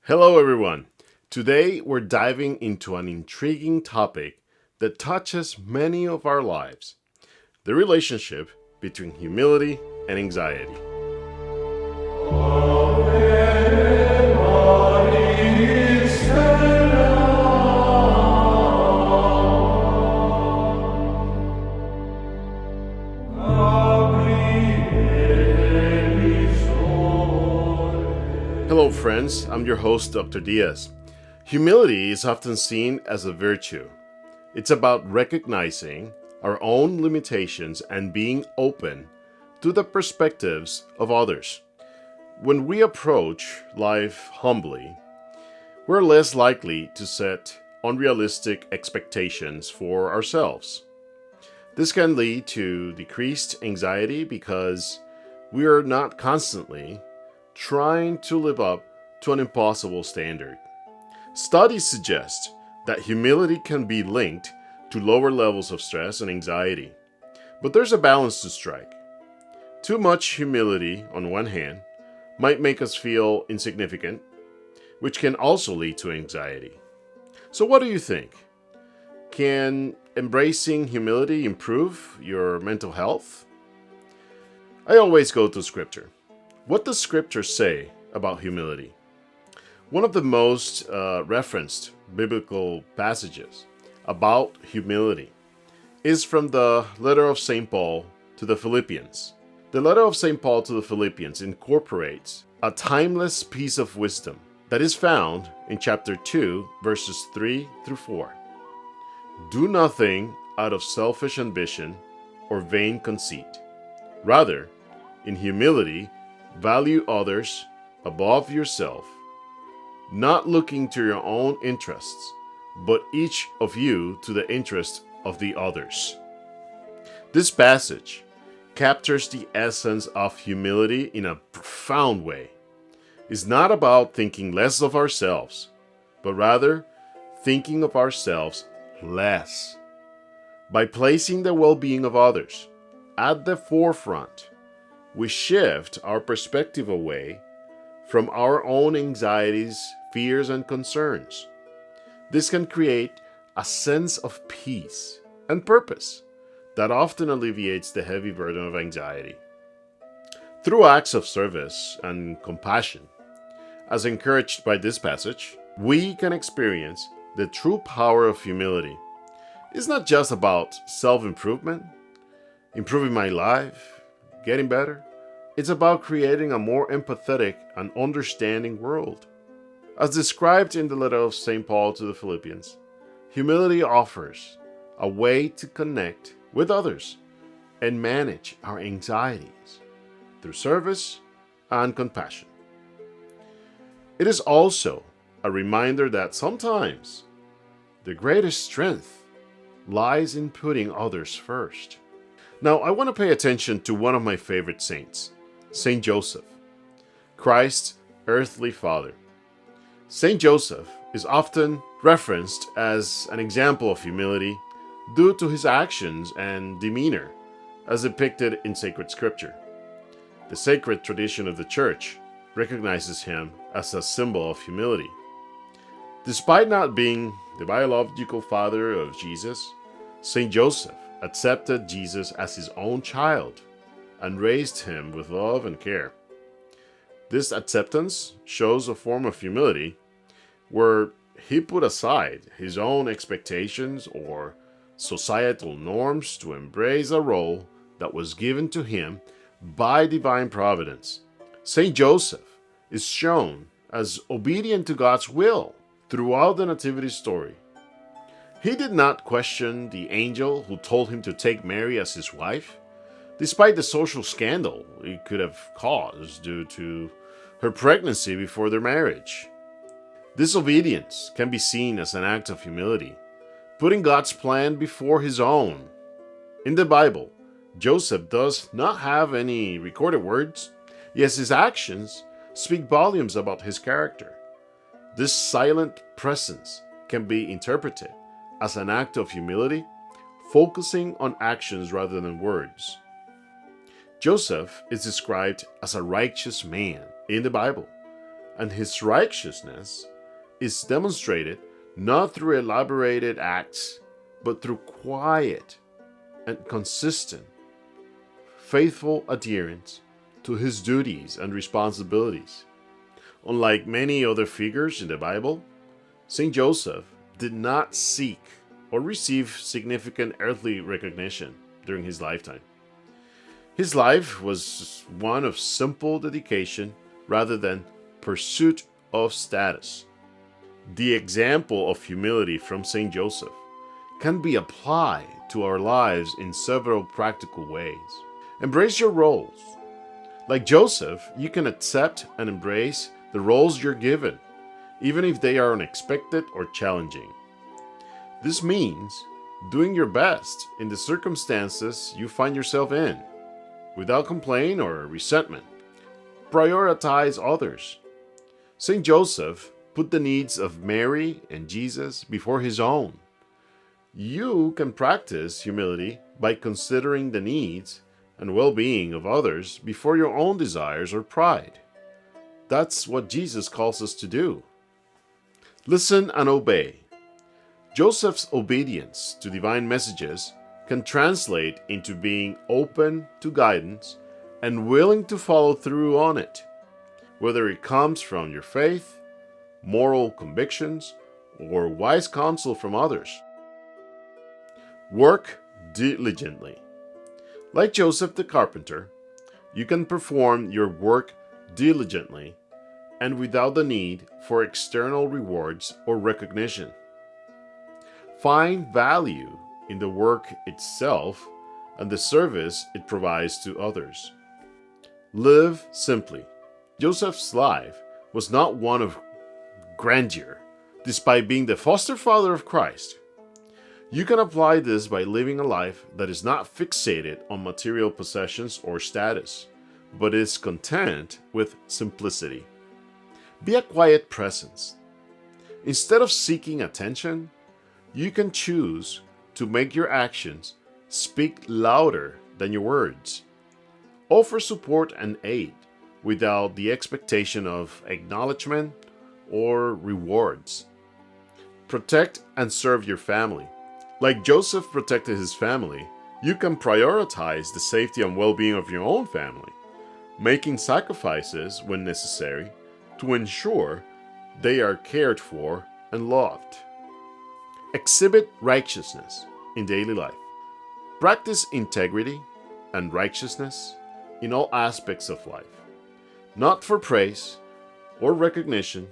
Hello, everyone. Today, we're diving into an intriguing topic that touches many of our lives: the relationship between humility and anxiety. Hello, friends. I'm your host, Dr. Diaz. Humility is often seen as a virtue. It's about recognizing our own limitations and being open to the perspectives of others. When we approach life humbly, we're less likely to set unrealistic expectations for ourselves. This can lead to decreased anxiety because we are not constantly trying to live up to an impossible standard. Studies suggest that humility can be linked to lower levels of stress and anxiety. But there's a balance to strike. Too much humility, on one hand, might make us feel insignificant, which can also lead to anxiety. So, what do you think? Can embracing humility improve your mental health? I always go to Scripture. What does Scripture say about humility? One of the most referenced biblical passages about humility is from the letter of St. Paul to the Philippians. The letter of St. Paul to the Philippians incorporates a timeless piece of wisdom that is found in chapter 2, verses 3 through 4. Do nothing out of selfish ambition or vain conceit. Rather, in humility, value others above yourself, not looking to your own interests, but each of you to the interest of the others. This passage captures the essence of humility in a profound way. It's not about thinking less of ourselves, but rather thinking of ourselves less. By placing the well-being of others at the forefront, we shift our perspective away from our own anxieties, fears, and concerns. This can create a sense of peace and purpose that often alleviates the heavy burden of anxiety. Through acts of service and compassion, as encouraged by this passage, we can experience the true power of humility. It's not just about self-improvement, improving my life, getting better. It's about creating a more empathetic and understanding world. As described in the letter of St. Paul to the Philippians, humility offers a way to connect with others and manage our anxieties through service and compassion. It is also a reminder that sometimes the greatest strength lies in putting others first. Now, I want to pay attention to one of my favorite saints, Saint Joseph, Christ's earthly father. Saint Joseph is often referenced as an example of humility due to his actions and demeanor as depicted in sacred scripture. The sacred tradition of the Church recognizes him as a symbol of humility. Despite not being the biological father of Jesus, Saint Joseph accepted Jesus as his own child and raised him with love and care. This acceptance shows a form of humility where he put aside his own expectations or societal norms to embrace a role that was given to him by divine providence. Saint Joseph is shown as obedient to God's will throughout the Nativity story. He did not question the angel who told him to take Mary as his wife, despite the social scandal it could have caused due to her pregnancy before their marriage. This obedience can be seen as an act of humility, putting God's plan before his own. In the Bible, Joseph does not have any recorded words, yet his actions speak volumes about his character. This silent presence can be interpreted as an act of humility, focusing on actions rather than words. Joseph is described as a righteous man in the Bible, and his righteousness is demonstrated not through elaborated acts, but through quiet and consistent, faithful adherence to his duties and responsibilities. Unlike many other figures in the Bible, Saint Joseph did not seek or receive significant earthly recognition during his lifetime. His life was one of simple dedication rather than pursuit of status. The example of humility from Saint Joseph can be applied to our lives in several practical ways. Embrace your roles. Like Joseph, you can accept and embrace the roles you're given, even if they are unexpected or challenging. This means doing your best in the circumstances you find yourself in, without complaint or resentment. Prioritize others. Saint Joseph put the needs of Mary and Jesus before his own. You can practice humility by considering the needs and well-being of others before your own desires or pride. That's what Jesus calls us to do. Listen and obey. Joseph's obedience to divine messages can translate into being open to guidance and willing to follow through on it, whether it comes from your faith, moral convictions, or wise counsel from others. Work diligently. Like Joseph the carpenter, you can perform your work diligently and without the need for external rewards or recognition. Find value in the work itself and the service it provides to others. Live simply. Joseph's life was not one of grandeur, despite being the foster father of Christ. You can apply this by living a life that is not fixated on material possessions or status, but is content with simplicity. Be a quiet presence. Instead of seeking attention, you can choose to make your actions speak louder than your words. Offer support and aid without the expectation of acknowledgement or rewards. Protect and serve your family. Like Joseph protected his family, you can prioritize the safety and well-being of your own family, making sacrifices when necessary to ensure they are cared for and loved. Exhibit righteousness in daily life. Practice integrity and righteousness in all aspects of life, not for praise or recognition,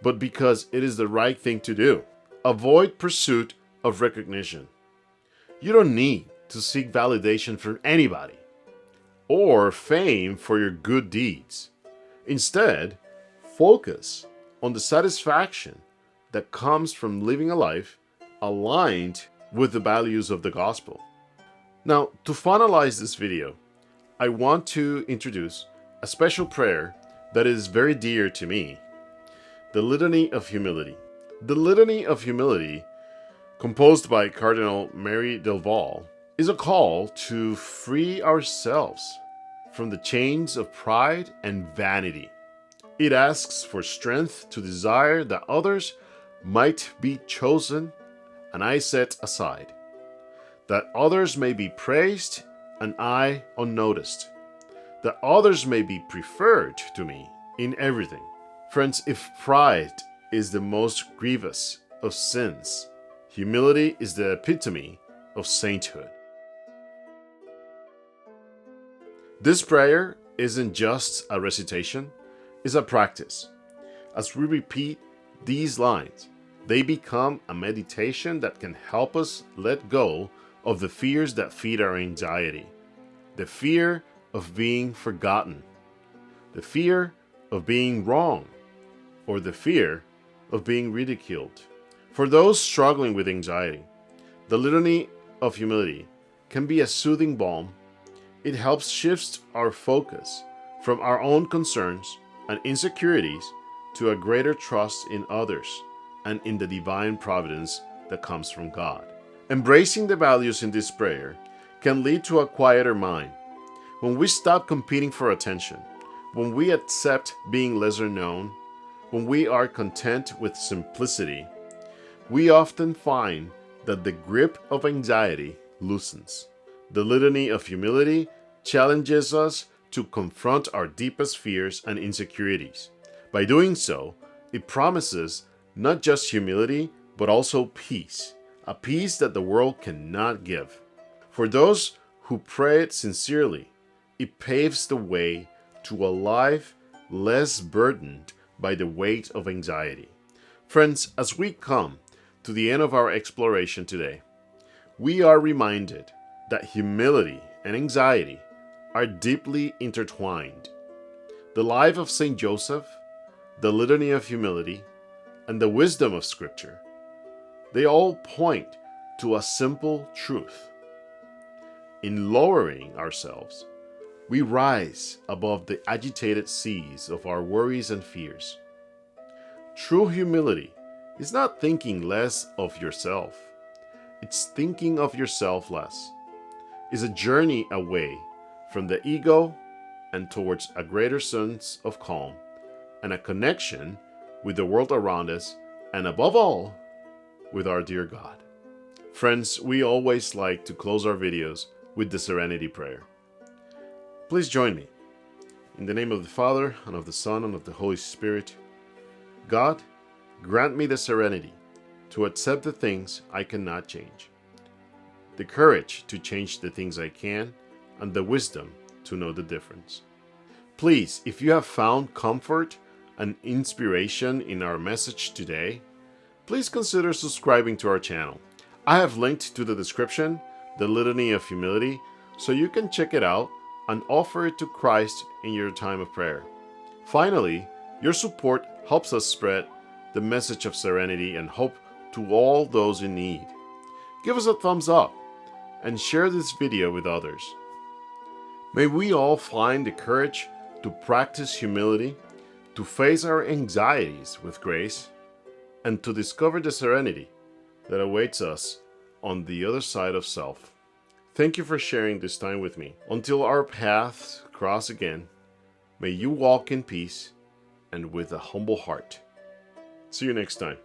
but because it is the right thing to do. Avoid pursuit of recognition. You don't need to seek validation from anybody or fame for your good deeds. Instead, focus on the satisfaction that comes from living a life aligned with the values of the gospel. Now, to finalize this video, I want to introduce a special prayer that is very dear to me, the Litany of Humility. The Litany of Humility, composed by Cardinal Mary del Val, is a call to free ourselves from the chains of pride and vanity. It asks for strength to desire that others might be chosen and I set aside, that others may be praised and I unnoticed, that others may be preferred to me in everything. Friends, if pride is the most grievous of sins, humility is the epitome of sainthood. This prayer isn't just a recitation, it's a practice. As we repeat these lines, they become a meditation that can help us let go of the fears that feed our anxiety. The fear of being forgotten, the fear of being wrong, or the fear of being ridiculed. For those struggling with anxiety, the Litany of Humility can be a soothing balm. It helps shift our focus from our own concerns and insecurities to a greater trust in others and in the divine providence that comes from God. Embracing the values in this prayer can lead to a quieter mind. When we stop competing for attention, when we accept being lesser known when we are content with simplicity, we often find that the grip of anxiety loosens. The Litany of Humility challenges us to confront our deepest fears and insecurities. By doing so, it promises not just humility, but also peace, a peace that the world cannot give. For those who pray it sincerely, it paves the way to a life less burdened by the weight of anxiety. Friends, as we come to the end of our exploration today, we are reminded that humility and anxiety are deeply intertwined. The life of Saint Joseph, the Litany of Humility, and the wisdom of Scripture, they all point to a simple truth. In lowering ourselves, we rise above the agitated seas of our worries and fears. True humility is not thinking less of yourself. It's thinking of yourself less. It's a journey away from the ego and towards a greater sense of calm and a connection with the world around us and above all, with our dear God. Friends, we always like to close our videos with the Serenity prayer. Please join me. In the name of the Father, and of the Son, and of the Holy Spirit. God, grant me the serenity to accept the things I cannot change, the courage to change the things I can, and the wisdom to know the difference. Please, if you have found comfort and inspiration in our message today, please consider subscribing to our channel. I have linked to the description the Litany of Humility so you can check it out and offer it to Christ in your time of prayer. Finally, your support helps us spread the message of serenity and hope to all those in need. Give us a thumbs up and share this video with others. May we all find the courage to practice humility, to face our anxieties with grace, and to discover the serenity that awaits us on the other side of self. Thank you for sharing this time with me. Until our paths cross again, may you walk in peace and with a humble heart. See you next time.